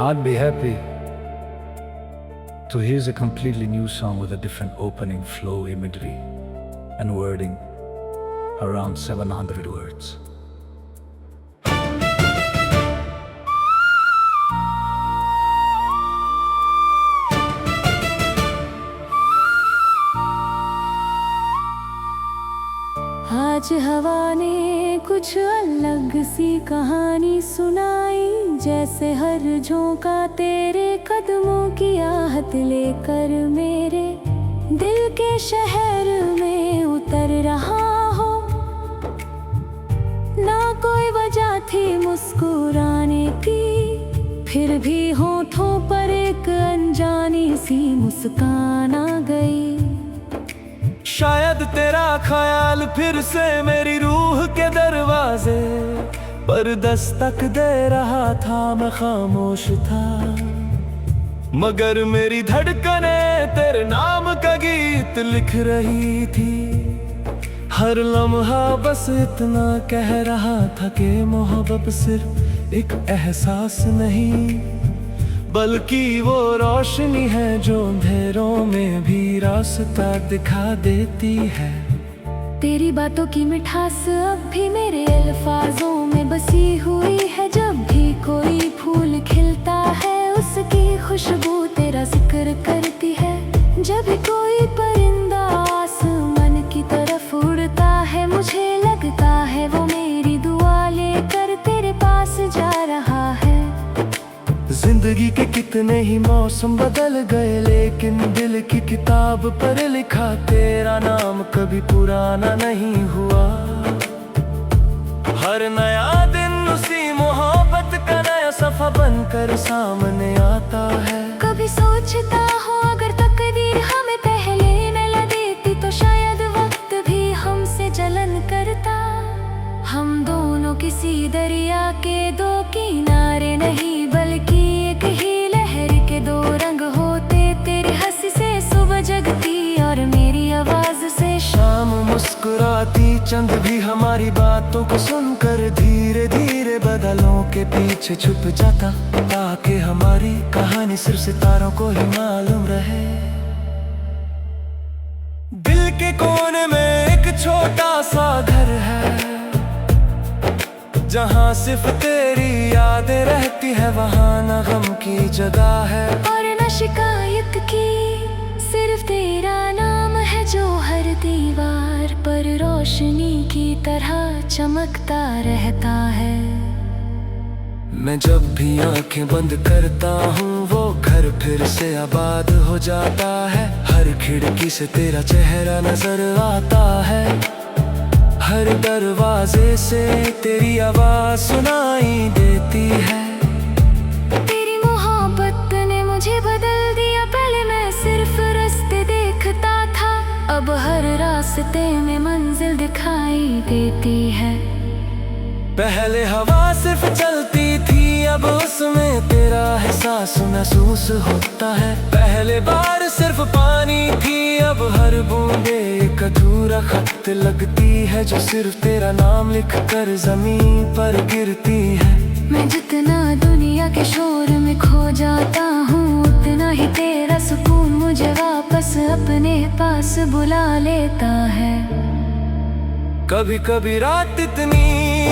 not be happy? So here's a completely new song with a different opening, flow, imagery, and wording, around 700 words. आज हवा ने कुछ अलग सी कहानी सुनाई, जैसे हर झोंका तेरे कदमों की आहट लेकर मेरे दिल के शहर में उतर रहा हो। ना कोई वजह थी मुस्कुराने की, फिर भी होठों पर एक अनजानी सी मुस्कान आ गई। शायद तेरा ख्याल फिर से मेरी रूह के दरवाजे पर दस्तक दे रहा था। मैं खामोश था, मगर मेरी धड़कने तेरे नाम का गीत लिख रही थी। हर लम्हा बस इतना कह रहा था कि मोहब्बत सिर्फ एक एहसास नहीं, बल्कि वो रोशनी है जो अंधेरों में भी रास्ता दिखा देती है। तेरी बातों की मिठास अब भी मेरे अल्फाजों में बसी हुई है। जब भी कोई फूल खिलता है उसकी खुशबू तेरा जिक्र करती है। जब भी कोई परिंदा आसमान की तरफ उड़ता है, मुझे लगता है वो मेरी दुआ लेकर तेरे पास जा रहा है। जिंदगी के कितने ही मौसम बदल गए, लेकिन दिल की किताब पर लिखा तेरा नाम कभी पुराना नहीं हुआ। हर नया दिन उसी मोहब्बत का नया सफा बनकर सामने आता है। कभी सोचता हूँ अगर तकदीर हमें पहले न ला देती तो शायद वक्त भी हमसे जलन करता। हम दोनों किसी दरिया के दो किनारे नहीं, बल्कि एक ही लहर के दो रंग होते। तेरी हंसी से सुबह जगती और मेरी आवाज से शाम मुस्कुराती। चंद भी हमारी बातों को सुनकर धीरे धीरे बादलों के पीछे छुप जाता, ताकि हमारी कहानी सिर्फ सितारों को ही मालूम रहे। दिल के कोने में एक छोटा सा घर है, जहाँ सिर्फ तेरी यादें रहती है। वहाँ न गम की जगह है और न शिकायत की, सिर्फ तेरा नाम है जो हर दीवार पर रोशनी की तरह चमकता रहता है। मैं जब भी आंखें बंद करता हूँ वो घर फिर से आबाद हो जाता है। हर खिड़की से तेरा चेहरा नजर आता है, हर दरवाजे से तेरी आवाज सुनाई देती है। तेरी मोहब्बत ने मुझे बदल दिया, पहले मैं सिर्फ रास्ते देखता था, अब हर रास्ते में मंजिल दिखाई देती है। पहले हवा सिर्फ चलती थी, अब उसमें तेरा एहसास महसूस होता है। पहले बार सिर्फ पानी थी, अब हर बूंदे एक अधूरा खत लगती है, जो सिर्फ तेरा नाम लिख कर जमीन पर गिरती है। मैं जितना दुनिया के शोर में खो जाता हूँ, उतना ही तेरा सुकून मुझे वापस अपने पास बुला लेता है। कभी कभी रात इतनी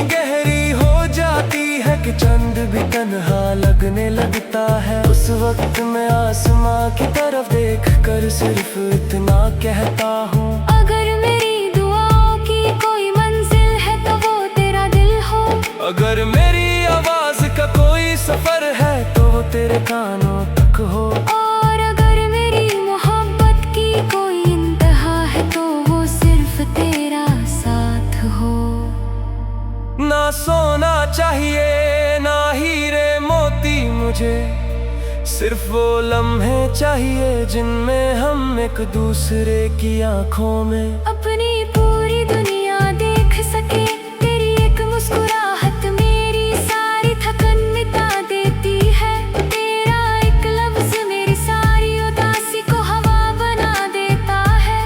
गहरी हो जाती है कि चंद भी तन्हा लगने लगता है। उस वक्त मैं आसमां की तरफ देख कर सिर्फ इतना कहता हूँ, अगर मेरी दुआओं की कोई मंजिल है तो वो तेरा दिल हो। अगर मेरी आवाज का कोई सफर है तो वो तेरे कानों तक हो। और अगर मेरी मोहब्बत की कोई इंतहा है तो वो सिर्फ तेरा साथ हो। ना सोना चाहिए ना हीरे मोती मुझे, सिर्फ वो लम्हे चाहिए जिनमें हम एक दूसरे की आंखों में अपनी पूरी दुनिया देख सके। तेरी एक मुस्कुराहट मेरी सारी थकन मिटा देती है। तेरा एक लफ्ज मेरी सारी उदासी को हवा बना देता है।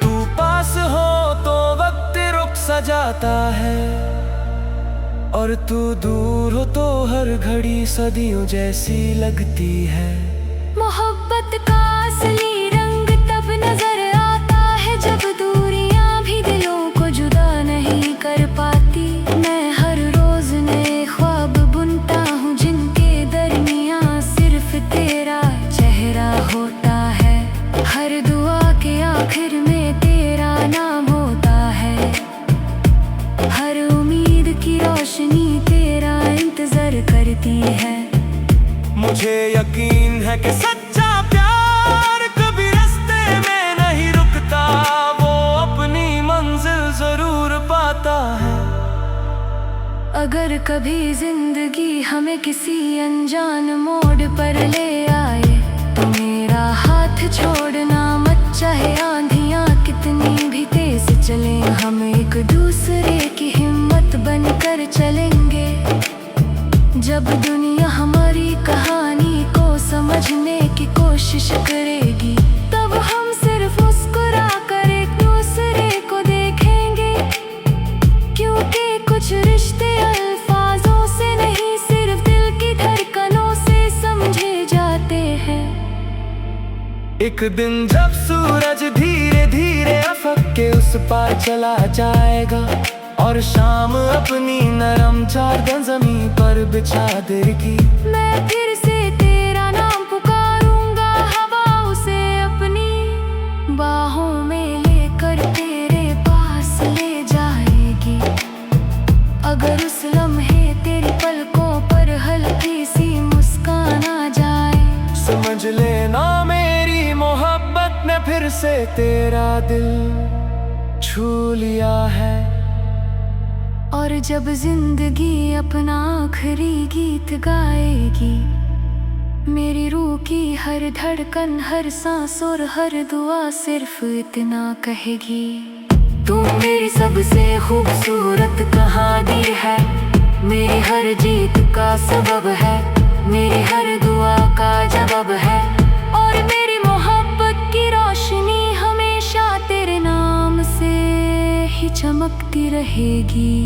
तू पास हो तो वक्त रुक सा जाता है और तू दूर हो तो हर घड़ी सदियों जैसी लगती है। मोहब्बत का असली रंग तब नजर आता है जब दूरियां भी दिलों को जुदा नहीं कर पाती। मैं हर रोज नए ख्वाब बुनता हूँ जिनके दरमियां सिर्फ तेरा चेहरा होता है। हर दुआ के आखिर में तेरा नाम होता है। हर उम्मीद की रोशनी तेरा इंतजार करती है। मुझे यकीन है कि सच्चा प्यार कभी रास्ते में नहीं रुकता, वो अपनी मंजिल जरूर पाता है। अगर कभी जिंदगी हमें किसी अनजान मोड़ पर ले आए तो मेरा हाथ छोड़ना मत, चाहे आंधियां कितनी भी तेज चले। हम एक दूसरे की हिम्मत बनकर चलेंगे। जब दुनिया हमारी कहानी को समझने की कोशिश करेगी तब हम सिर्फ मुस्कुरा कर एक दूसरे को देखेंगे। क्योंकि कुछ रिश्ते अल्फाजों से नहीं सिर्फ दिल की धड़कनों से समझे जाते हैं। एक दिन जब सूरज धीरे धीरे अफक के उस पार चला जाएगा और शाम अपनी नरम चादर जमीन पर बिछा देगी, मैं फिर से तेरा नाम पुकारूंगा। हवा उसे अपनी बाहों में लेकर तेरे पास ले जाएगी। अगर उस लम्हे तेरी पलकों पर हल्की सी मुस्कान आ जाए, समझ लेना मेरी मोहब्बत ने फिर से तेरा दिल छू लिया है। और जब जिंदगी अपना आखिरी गीत गाएगी, मेरी रूह की हर धड़कन, हर सांस और हर दुआ सिर्फ इतना कहेगी, तू मेरी सबसे खूबसूरत कहानी है। मेरी हर जीत का सबब है, मेरी हर दुआ का जवाब है। और मेरी मोहब्बत की रोशनी हमेशा तेरे नाम से ही चमकती रहेगी।